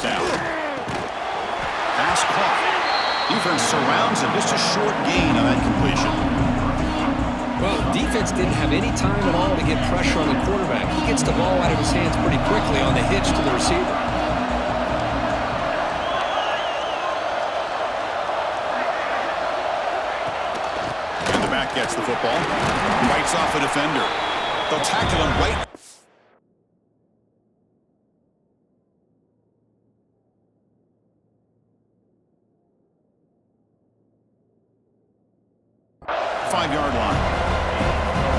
first down. Pass caught. Defense surrounds him. Just a short gain on that completion. Well, defense didn't have any time at all to get pressure on the quarterback. He gets the ball out of his hands pretty quickly on the hitch to the receiver. And the back gets the football. Bites off a defender. They'll tackle him right. 5-yard line.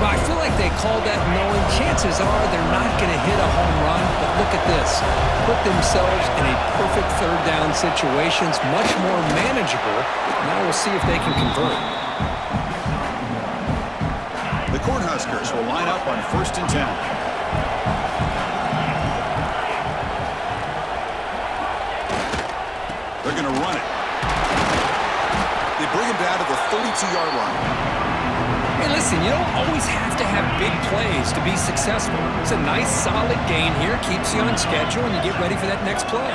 Well, I feel like they called that knowing chances are they're not going to hit a home run, but look at this. Put themselves in a perfect third down situation. It's much more manageable. Now we'll see if they can convert. The Cornhuskers will line up on 1st and 10. They're going to run it. They bring him down to the 32-yard line. Hey, listen, you don't always have to have big plays to be successful. It's a nice, solid gain here. Keeps you on schedule, and you get ready for that next play.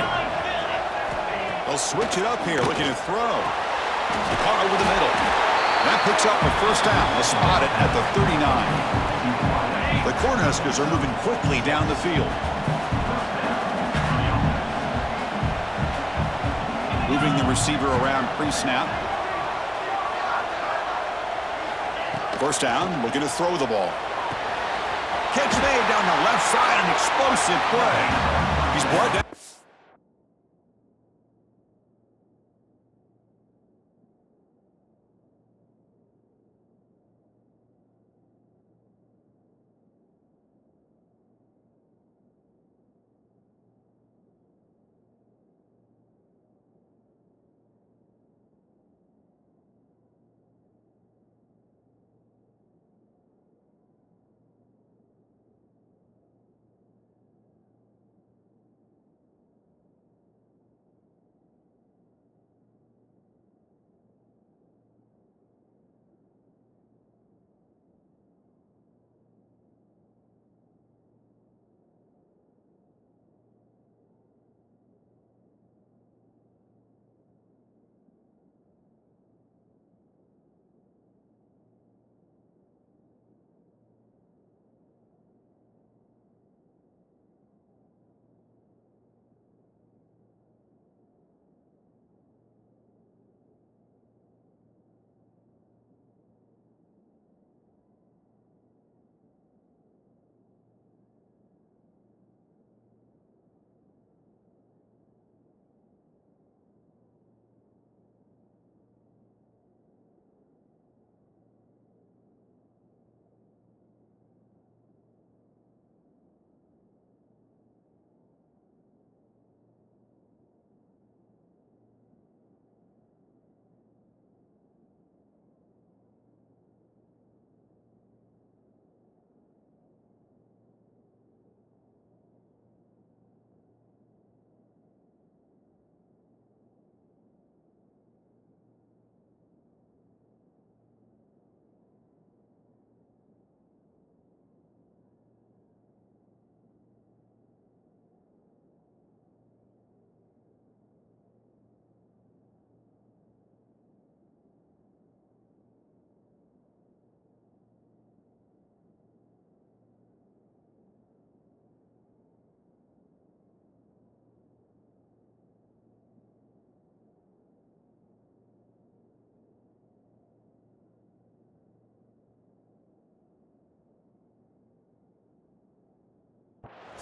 They'll switch it up here, looking to throw. Caught over the middle. That picks up a first down. They'll spot it at the 39. The Cornhuskers are moving quickly down the field. Moving the receiver around pre-snap. First down, looking to throw the ball. Catch made down the left side, an explosive play. He's brought down.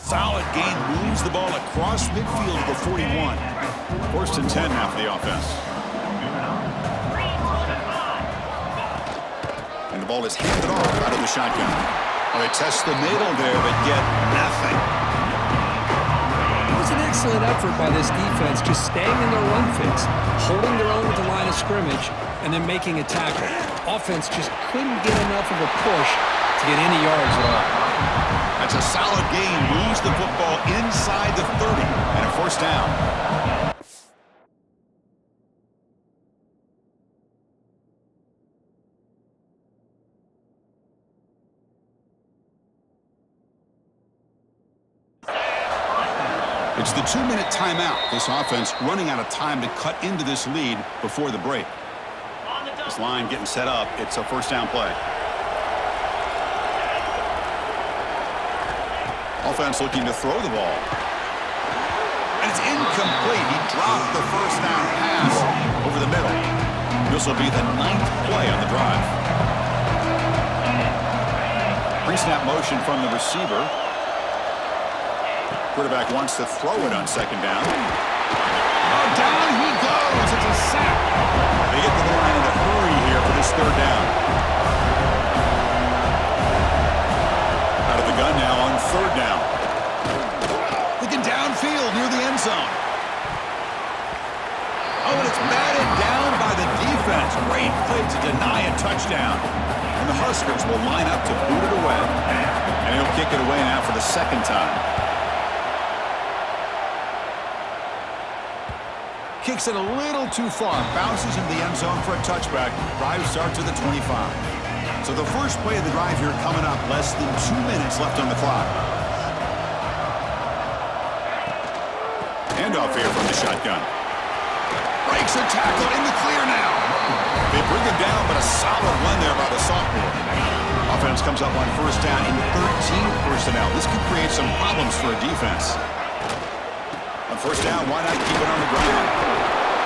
Solid gain, moves the ball across midfield to the 41. 1st and 10 now for the offense. And the ball is handed off out of the shotgun. Well, they test the middle there, but get nothing. It was an excellent effort by this defense, just staying in their run fits, holding their own at the line of scrimmage, and then making a tackle. Offense just couldn't get enough of a push to get any yards at all. That's a solid gain. Moves the football inside the 30 and a first down. It's the 2-minute timeout. This offense running out of time to cut into this lead before the break. This line getting set up. It's a first down play. Offense looking to throw the ball. And it's incomplete. He dropped the first down pass over the middle. This will be the 9th play on the drive. Pre-snap motion from the receiver. Quarterback wants to throw it on second down. Oh, down he goes. It's a sack. They get to the line in a hurry here for this third down. Out of the gun now on third down. Looking downfield near the end zone. Oh, and it's batted down by the defense. Great play to deny a touchdown. And the Huskers will line up to boot it away. And he'll kick it away now for the second time. Kicks it a little too far. Bounces into the end zone for a touchback. Drive starts at the 25. So the first play of the drive here coming up. Less than 2 minutes left on the clock. Handoff here from the shotgun. Breaks a tackle in the clear now. They bring him down, but a solid run there by the sophomore. Offense comes up on first down in 13 personnel. This could create some problems for a defense. On first down, why not keep it on the ground?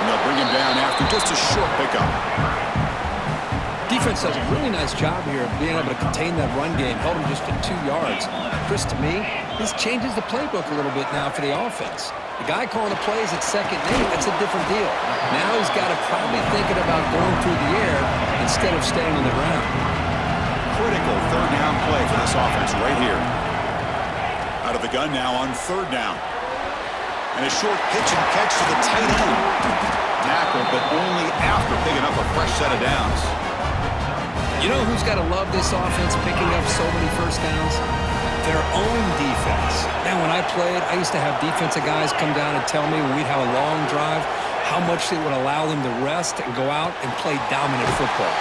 And they'll bring him down after just a short pickup. Defense does a really nice job here of being able to contain that run game. Held him just to 2 yards. Chris, to me, this changes the playbook a little bit now for the offense. The guy calling the plays at 2nd and 8, that's a different deal. Now he's got to probably thinking about going through the air instead of staying on the ground. Critical third down play for this offense right here. Out of the gun now on third down. And a short pitch and catch to the tight end. Tackle, but only after picking up a fresh set of downs. You know who's got to love this offense picking up so many first downs? Their own defense. Man, when I played, I used to have defensive guys come down and tell me when we'd have a long drive how much it would allow them to rest and go out and play dominant football.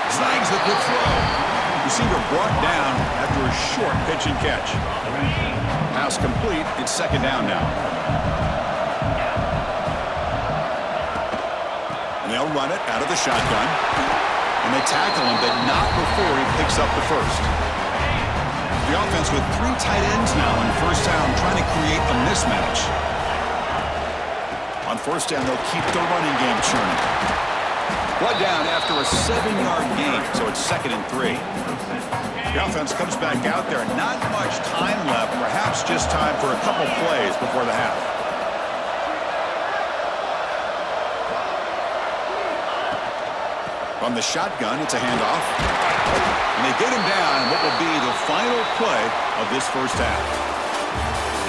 Snags the good throw. Receiver brought down after a short pitch and catch. Pass complete. It's second down now. And they'll run it out of the shotgun. And they tackle him, but not before he picks up the first. The offense with 3 tight ends now on first down, trying to create a mismatch. On first down, they'll keep the running game churning. Blood down after a 7-yard gain, so it's 2nd and 3. The offense comes back out there. Not much time left, perhaps just time for a couple plays before the half. From the shotgun, it's a handoff. And they get him down what will be the final play of this first half.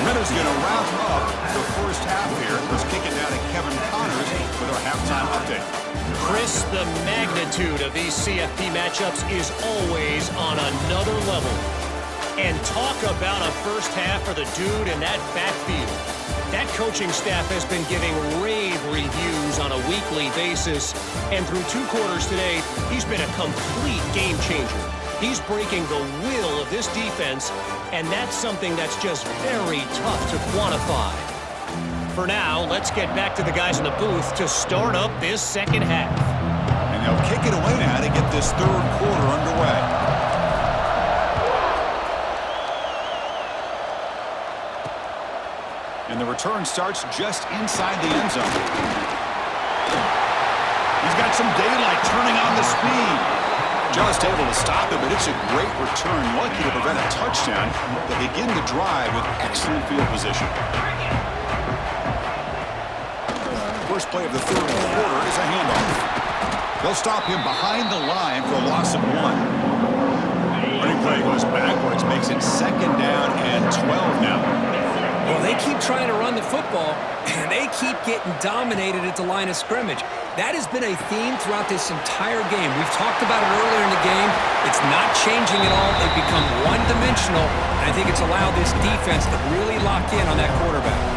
And that is going to wrap up the first half here. Let's kick it down to Kevin Connors with our halftime update. Chris, the magnitude of these CFP matchups is always on another level. And talk about a first half for the dude in that backfield. That coaching staff has been giving rave reviews on a weekly basis. And through 2 quarters today, he's been a complete game changer. He's breaking the will of this defense, and that's something that's just very tough to quantify. For now, let's get back to the guys in the booth to start up this second half. And they'll kick it away now to get this third quarter underway. And the return starts just inside the end zone. He's got some daylight turning on the speed. Just able to stop it, but it's a great return. Lucky to prevent a touchdown. They begin the drive with excellent field position. First play of the third quarter is a handoff. They'll stop him behind the line for a loss of 1. Running play goes backwards, makes it 2nd down and 12 now. Well, they keep trying to run the football, and they keep getting dominated at the line of scrimmage. That has been a theme throughout this entire game. We've talked about it earlier in the game. It's not changing at all. They've become one-dimensional, and I think it's allowed this defense to really lock in on that quarterback.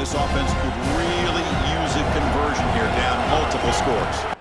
this offense could really use a conversion here, down multiple scores.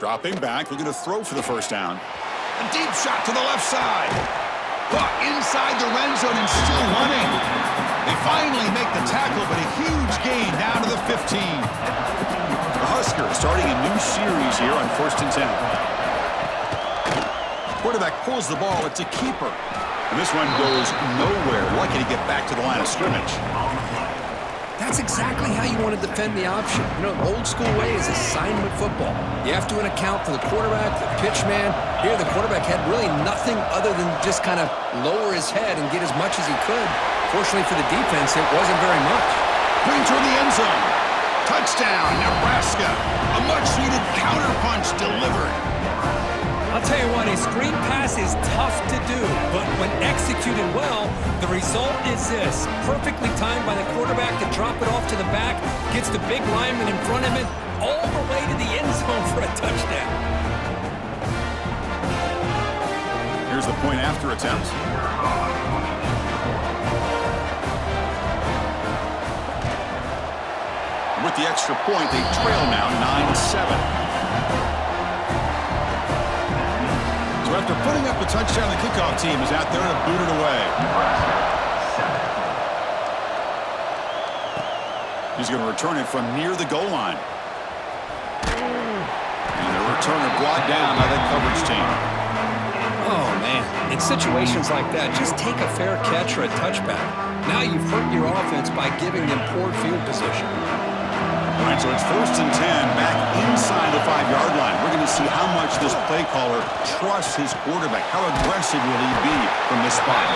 Dropping back, looking to throw for the first down. A deep shot to the left side. Caught inside the red zone and still running. They finally make the tackle, but a huge gain down to the 15. The Huskers starting a new series here on 1st and 10. Quarterback pulls the ball. It's a keeper. And this one goes nowhere. Lucky to get back to the line of scrimmage. That's exactly how you want to defend the option. You know, old school way is assignment football. You have to account for the quarterback, the pitch man. Here, the quarterback had really nothing other than just kind of lower his head and get as much as he could. Fortunately for the defense, it wasn't very much. Bring toward the end zone. Touchdown, Nebraska. A much-needed counterpunch delivered. I'll tell you what, a screen pass is tough to do, but when executed well, the result is this. Perfectly timed by the quarterback to drop it off to the back, gets the big lineman in front of him, all the way to the end zone for a touchdown. Here's the point after attempt. With the extra point, they trail now 9-7. After putting up a touchdown, the kickoff team is out there to boot it away. He's going to return it from near the goal line. And the returner brought down by the coverage team. Oh, man. In situations like that, just take a fair catch or a touchback. Now you've hurt your offense by giving them poor field position. All right, so it's 1st and 10, back inside the 5-yard line. We're going to see how much this play caller trusts his quarterback. How aggressive will he be from this spot?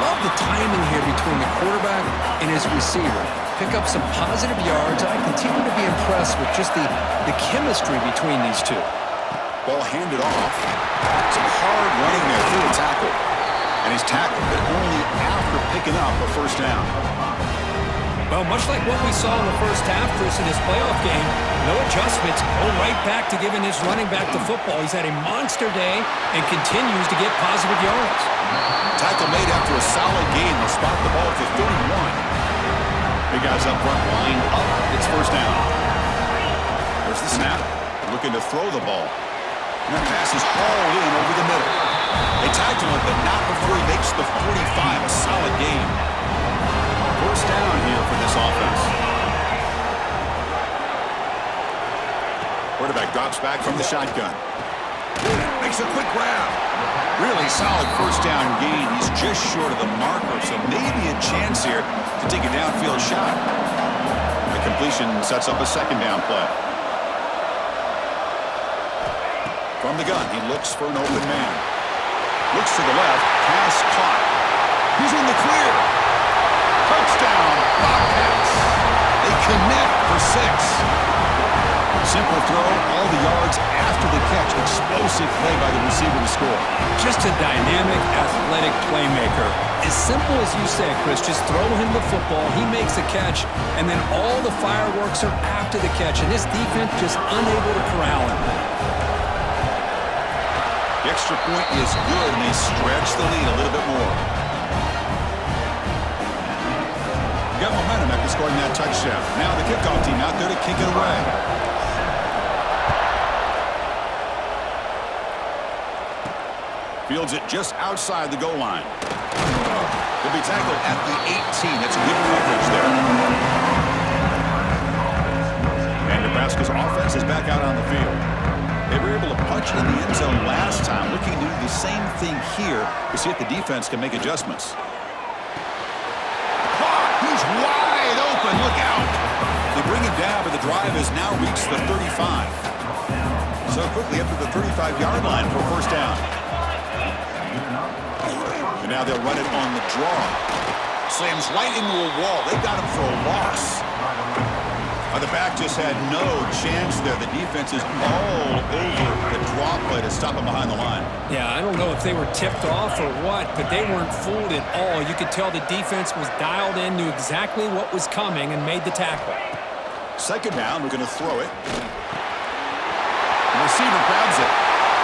Love the timing here between the quarterback and his receiver. Pick up some positive yards. I continue to be impressed with just the chemistry between these two. Ball handed off. Some hard running there through the tackle. And he's tackled, but only after picking up a first down. Well, much like what we saw in the first half, Chris, in his playoff game, no adjustments, go right back to giving his running back the football. He's had a monster day and continues to get positive yards. Tackle made after a solid gain. They'll spot the ball at the 31. Big guys up front, line up. It's first down. There's the snap. Looking to throw the ball. And that pass is hauled in over the middle. They tackle him, but not before he makes the 45. A solid gain. First down here for this offense. Quarterback drops back from the shotgun. Makes a quick grab. Really solid first down gain. He's just short of the marker, so maybe a chance here to take a downfield shot. The completion sets up a second down play. From the gun, he looks for an open man. Looks to the left, pass caught. He's in the clear. Touchdown, Bobcats. They connect for 6. Simple throw, all the yards after the catch. Explosive play by the receiver to score. Just a dynamic, athletic playmaker. As simple as you say, Chris, just throw him the football, he makes a catch, and then all the fireworks are after the catch, and this defense just unable to corral him. The extra point is good, and they stretch the lead a little bit more. Got momentum after scoring that touchdown. Now the kickoff team out there to kick it away. Fields it just outside the goal line. He'll be tackled at the 18. That's good coverage there. And Nebraska's offense is back out on the field. They were able to punch in the end zone last time, looking to do the same thing here to see if the defense can make adjustments. He's wide open. Look out. They bring him down, but the drive has now reached the 35. So quickly up to the 35-yard line for first down. And now they'll run it on the draw. Slams right into a wall. They got him for a loss. The back just had no chance there. The defense is all over the draw play to stop him behind the line. Yeah, I don't know if they were tipped off or what, but they weren't fooled at all. You could tell the defense was dialed in, knew exactly what was coming, and made the tackle. Second down, we're going to throw it. The receiver grabs it.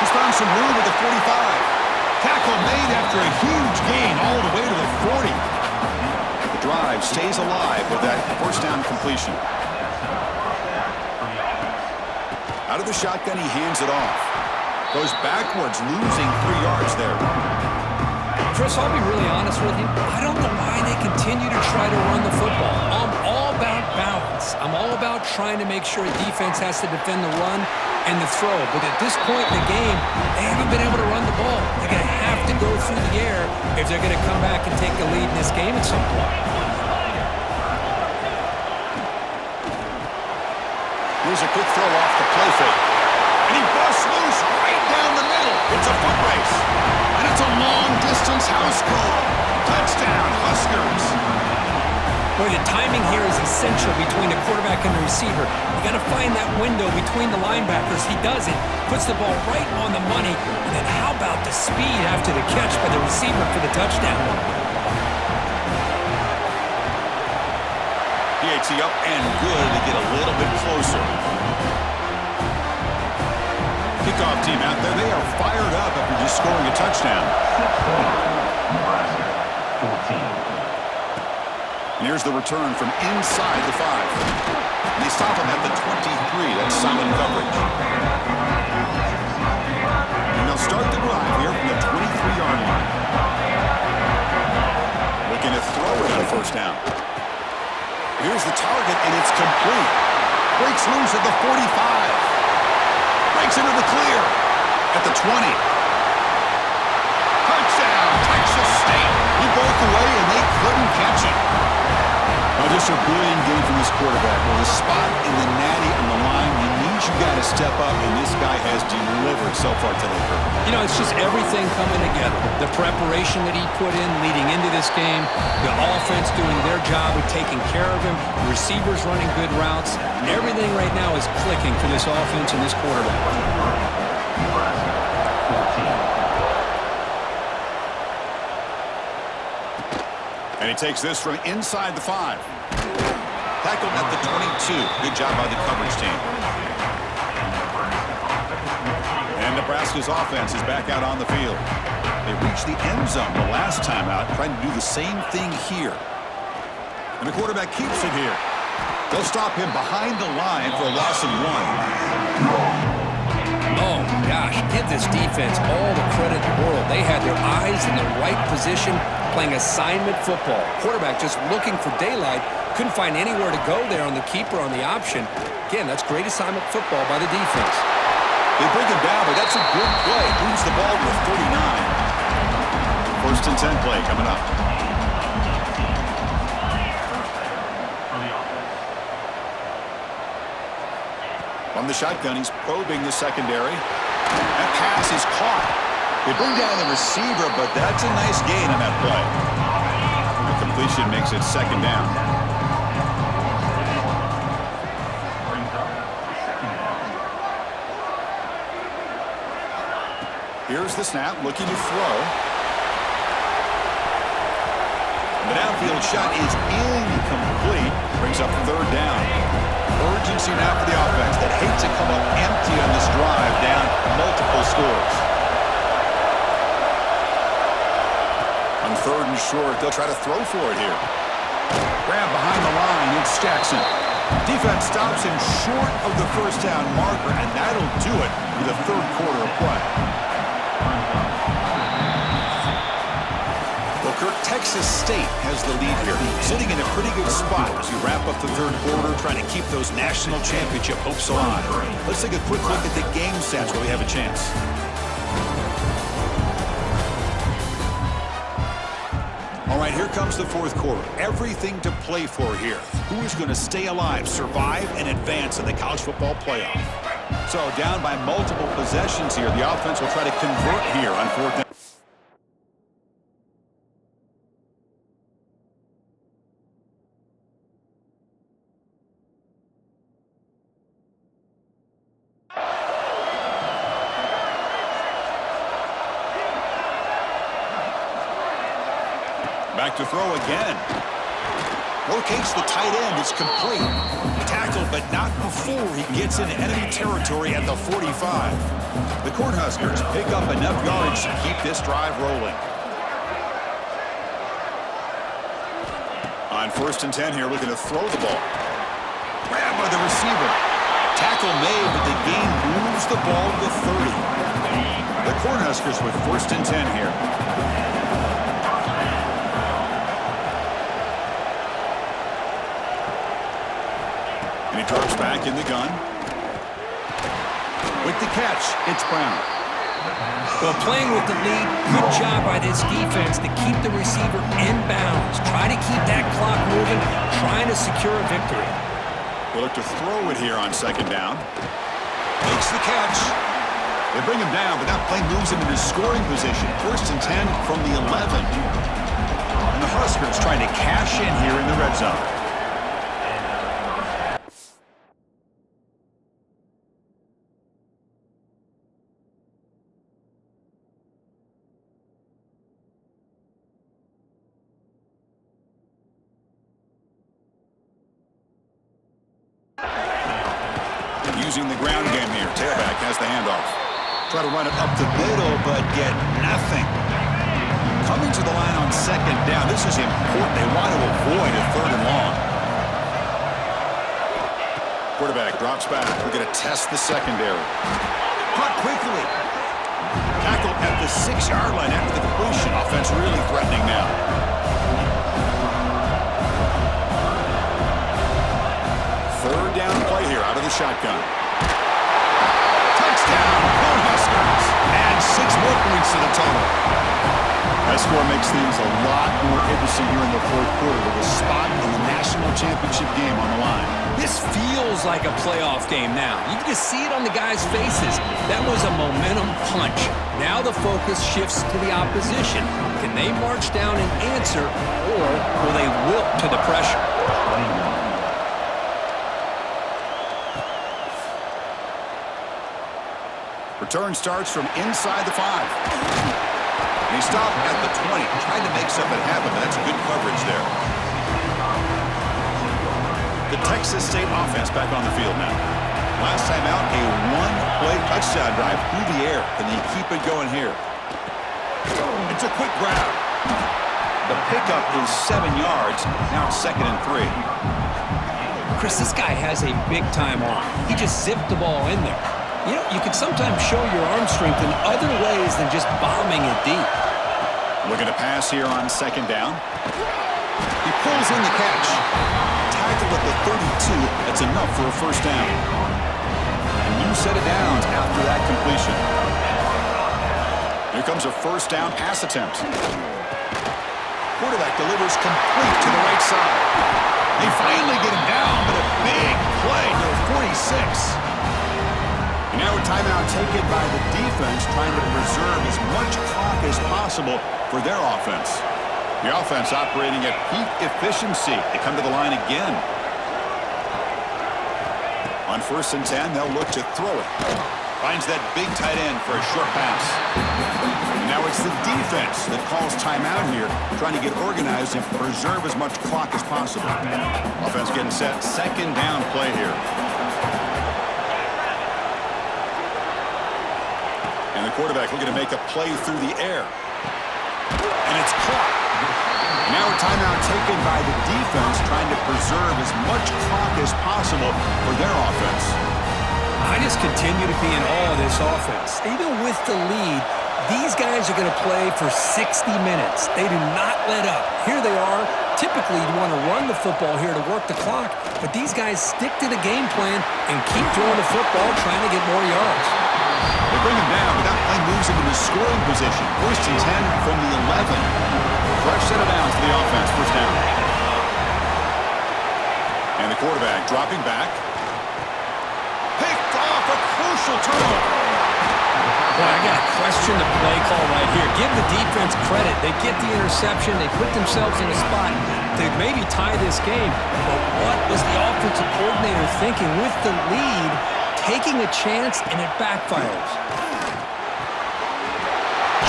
He's found some room at the 45. Tackle made after a huge gain all the way to the 40. The drive stays alive with that first down completion. Out of the shotgun, he hands it off. Goes backwards, losing 3 yards there. Chris, I'll be really honest with you. I don't know why they continue to try to run the football. I'm all about balance. I'm all about trying to make sure a defense has to defend the run and the throw. But at this point in the game, they haven't been able to run the ball. They're going to have to go through the air if they're going to come back and take the lead in this game at some point. Here's a quick throw off the play fake. And he busts loose right down the middle. It's a foot race. And it's a long-distance house call. Touchdown, Huskers. Boy, the timing here is essential between the quarterback and the receiver. You got to find that window between the linebackers. He does it, puts the ball right on the money. And then how about the speed after the catch by the receiver for the touchdown? PAT up and good to get a little bit closer. Kickoff team out there. They are fired up after just scoring a touchdown. And here's the return from inside the 5. And they stop him at the 23. That's solid coverage. And they'll start the drive here from the 23-yard line. Looking to throw it on first down. Here's the target, and it's complete. Breaks loose at the 45. Breaks into the clear at the 20. Touchdown, Texas State. He broke away, and they couldn't catch him. Just a brilliant game from this quarterback. With a spot in the natty on the line, he needs you got to step up, and this guy has delivered so far today. You know, it's just everything coming together. The preparation that he put in leading into this game, the offense doing their job of taking care of him, the receivers running good routes, and everything right now is clicking for this offense and this quarterback. And he takes this from inside the 5. Tackled at the 22. Good job by the coverage team. And Nebraska's offense is back out on the field. They reached the end zone the last time out, trying to do the same thing here. And the quarterback keeps it here. They'll stop him behind the line for a loss of 1. Oh, gosh, give this defense all the credit in the world. They had their eyes in the right position, playing assignment football. Quarterback just looking for daylight. Couldn't find anywhere to go there on the keeper on the option. Again, that's great assignment football by the defense. They bring him down, but that's a good play. Moves the ball to the 39. First and 10 play coming up. From the shotgun, he's probing the secondary. That pass is caught. They bring down the receiver, but that's a nice gain on that play. The completion makes it second down. Here's the snap, looking to throw. The downfield shot is incomplete. Brings up third down. Urgency now for the offense that hate to come up empty on this drive, down multiple scores. On third and short, they'll try to throw for it here. Grab behind the line, it's Jackson. Defense stops him short of the first down marker, and that'll do it for the third quarter of play. Well, Kirk, Texas State has the lead here, sitting in a pretty good spot as we wrap up the third quarter, trying to keep those national championship hopes alive. Let's take a quick look at the game stats where we have a chance. All right, here comes the fourth quarter. Everything to play for here. Who is going to stay alive, survive, and advance in the college football playoff? So down by multiple possessions here, the offense will try to convert here on fourth down. Back to throw again. Locates the tight end. It's complete. Tackled, but not before he gets into enemy territory at the 45. The Cornhuskers pick up enough yards to keep this drive rolling. On first and 10 here, looking to throw the ball. Grab by the receiver. Tackle made, but the gain moves the ball to the 30. The Cornhuskers with first and 10 here. And he drops back in the gun. With the catch, it's Brown. Well, playing with the lead, good job by this defense to keep the receiver in bounds. Try to keep that clock moving, trying to secure a victory. We'll look to throw it here on second down. Makes the catch. They bring him down, but that play moves him into scoring position. First and 10 from the 11. And the Huskers trying to cash in here in the red zone. Using the ground game here. Tailback has the handoff. Try to run it up the middle, but get nothing. Coming to the line on second down. This is important. They want to avoid a third and long. Quarterback drops back. We're going to test the secondary. Caught quickly. Tackled at the 6-yard line after the completion. Offense really threatening now. Third down play here out of the shotgun. Touchdown, Cornhuskers. And 6 more points to the total. That score makes things a lot more interesting here in the fourth quarter with a spot in the national championship game on the line. This feels like a playoff game now. You can just see it on the guys' faces. That was a momentum punch. Now the focus shifts to the opposition. Can they march down and answer, or will they wilt to the pressure? Return starts from inside the 5. And he stopped at the 20. Tried to make something happen, but that's good coverage there. The Texas State offense back on the field now. Last time out, a one-play touchdown drive through the air. Can they keep it going here? It's a quick grab. The pickup is 7 yards. Now it's second and 3. Chris, this guy has a big-time arm. He just zipped the ball in there. You know, you can sometimes show your arm strength in other ways than just bombing it deep. Looking to pass here on second down. He pulls in the catch. Tackled at the 32. That's enough for a first down. And new set of downs after that completion. Here comes a first down pass attempt. Quarterback delivers complete to the right side. They finally get him down, but a big play to the 46. And now a timeout taken by the defense, trying to preserve as much clock as possible for their offense. The offense operating at peak efficiency. They come to the line again. On 1st and 10, they'll look to throw it. Finds that big tight end for a short pass. And now it's the defense that calls timeout here, trying to get organized and preserve as much clock as possible. Offense getting set. Second down play here. And the quarterback looking to make a play through the air. And it's caught. Now a timeout taken by the defense, trying to preserve as much clock as possible for their offense. I just continue to be in awe of this offense. Even with the lead, these guys are going to play for 60 minutes. They do not let up. Here they are. Typically, you want to run the football here to work the clock, but these guys stick to the game plan and keep throwing the football, trying to get more yards. They bring him down, but that play moves him into scoring position. 1st and 10 from the 11. Fresh set of downs for the offense. First down. And the quarterback dropping back. Picked off, a crucial turnover. Boy, I got to question the play call right here. Give the defense credit. They get the interception. They put themselves in a spot to maybe tie this game. But what was the offensive coordinator thinking with the lead, taking a chance, and it backfires?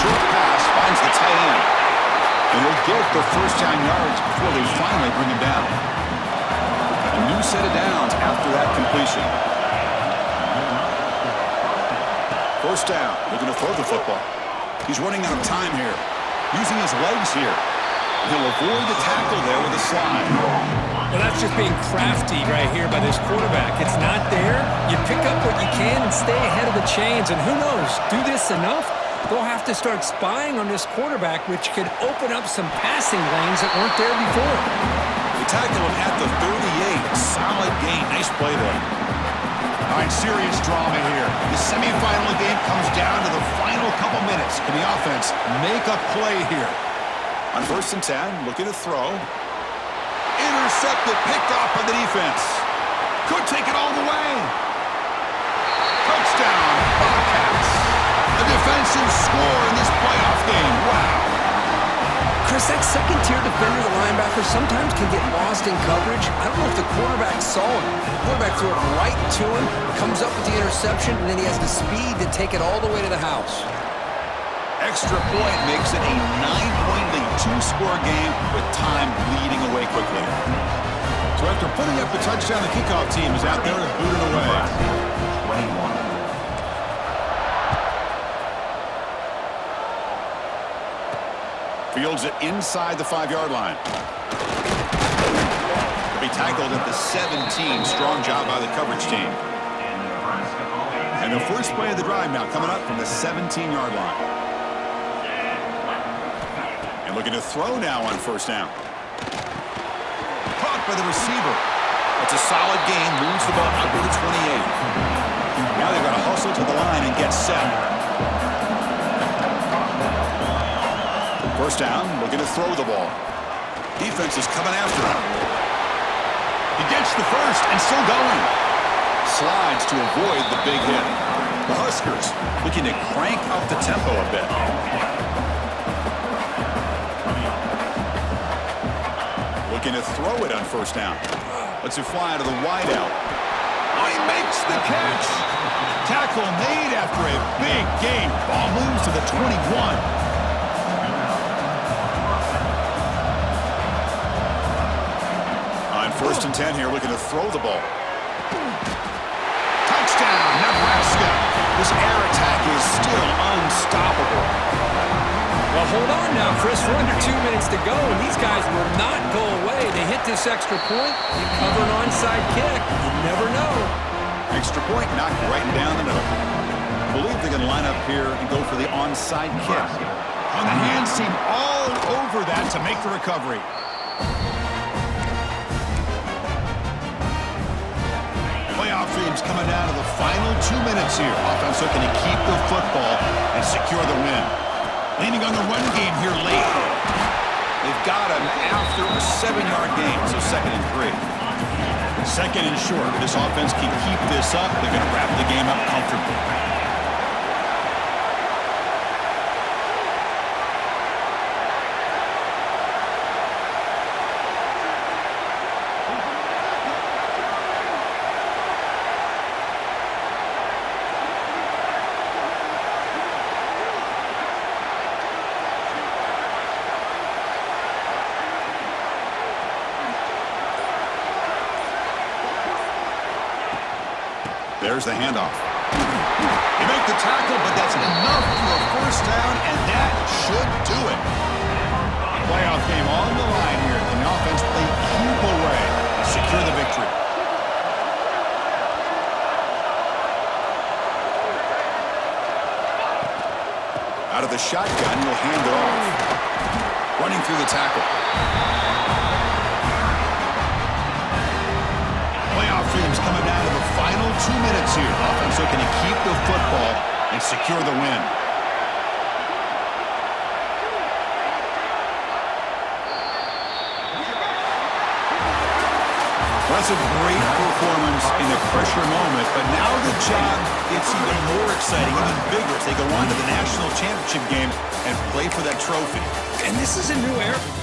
Short pass finds the tight end. And they'll get the first down yards before they finally bring him down. A new set of downs after that completion. First down, looking to throw the football. He's running out of time here. Using his legs here. He'll avoid the tackle there with a slide. Well, that's just being crafty right here by this quarterback. It's not there. You pick up what you can and stay ahead of the chains. And who knows, do this enough, they'll have to start spying on this quarterback, which could open up some passing lanes that weren't there before. They tackle him at the 38. Solid gain. Nice play there. All right, serious drama here. The semifinal game comes down to the final couple minutes. Can the offense make a play here? On 1st and 10, looking to throw. Intercepted, picked off by the defense. Could take it all the way. Touchdown, Bobcats. A defensive score in this playoff game. Wow. Chris, that second-tier defender, the linebacker, sometimes can get lost in coverage. I don't know if the quarterback saw him. The quarterback threw it right to him, comes up with the interception, and then he has the speed to take it all the way to the house. Extra point makes it a 9-point lead, 2-score game with time bleeding away quickly. So after putting up the touchdown, the kickoff team is out there to boot it away. 21. Fields it inside the 5-yard line. He'll be tackled at the 17. Strong job by the coverage team. And the first play of the drive now coming up from the 17-yard line. And looking to throw now on 1st down. Caught by the receiver. That's a solid gain. Moves the ball up to the 28. Now they've got to hustle to the line and get set. 1st down, looking to throw the ball. Defense is coming after him. He gets the first and still going. Slides to avoid the big hit. The Huskers looking to crank up the tempo a bit. Looking to throw it on 1st down. Lets it fly to the wideout. Oh, he makes the catch. Tackle made after a big gain. Ball moves to the 21. On 1st and 10 here, looking to throw the ball. Touchdown, Nebraska. This air attack is still unstoppable. Well, hold on now, Chris. We're under 2 minutes to go, and these guys will not go away. They hit this extra point. You cover an onside kick. You never know. Extra point knocked right down the middle. I believe they're going to line up here and go for the onside kick. On the hands team all over that to make the recovery. Playoff Streams coming down to the final 2 minutes here. Offense looking to keep the football and secure the win. Leaning on the run game here late. They've got him after a 7-yard gain, so 2nd and 3. 2nd and short. This offense can keep this up. They're going to wrap the game up comfortably. There's the handoff. They make the tackle, but that's enough for a first down, and that should do it. Playoff game on the line here. Can the offense play keep away and secure the victory? Out of the shotgun, he'll hand it off. Running through the tackle. Playoff dreams coming down to the final 2 minutes here. Offense looking to keep the football and secure the win. Well, that's a great performance in a pressure moment, but now the job gets even more exciting, even bigger as they go on to the national championship game and play for that trophy. And this is a new era.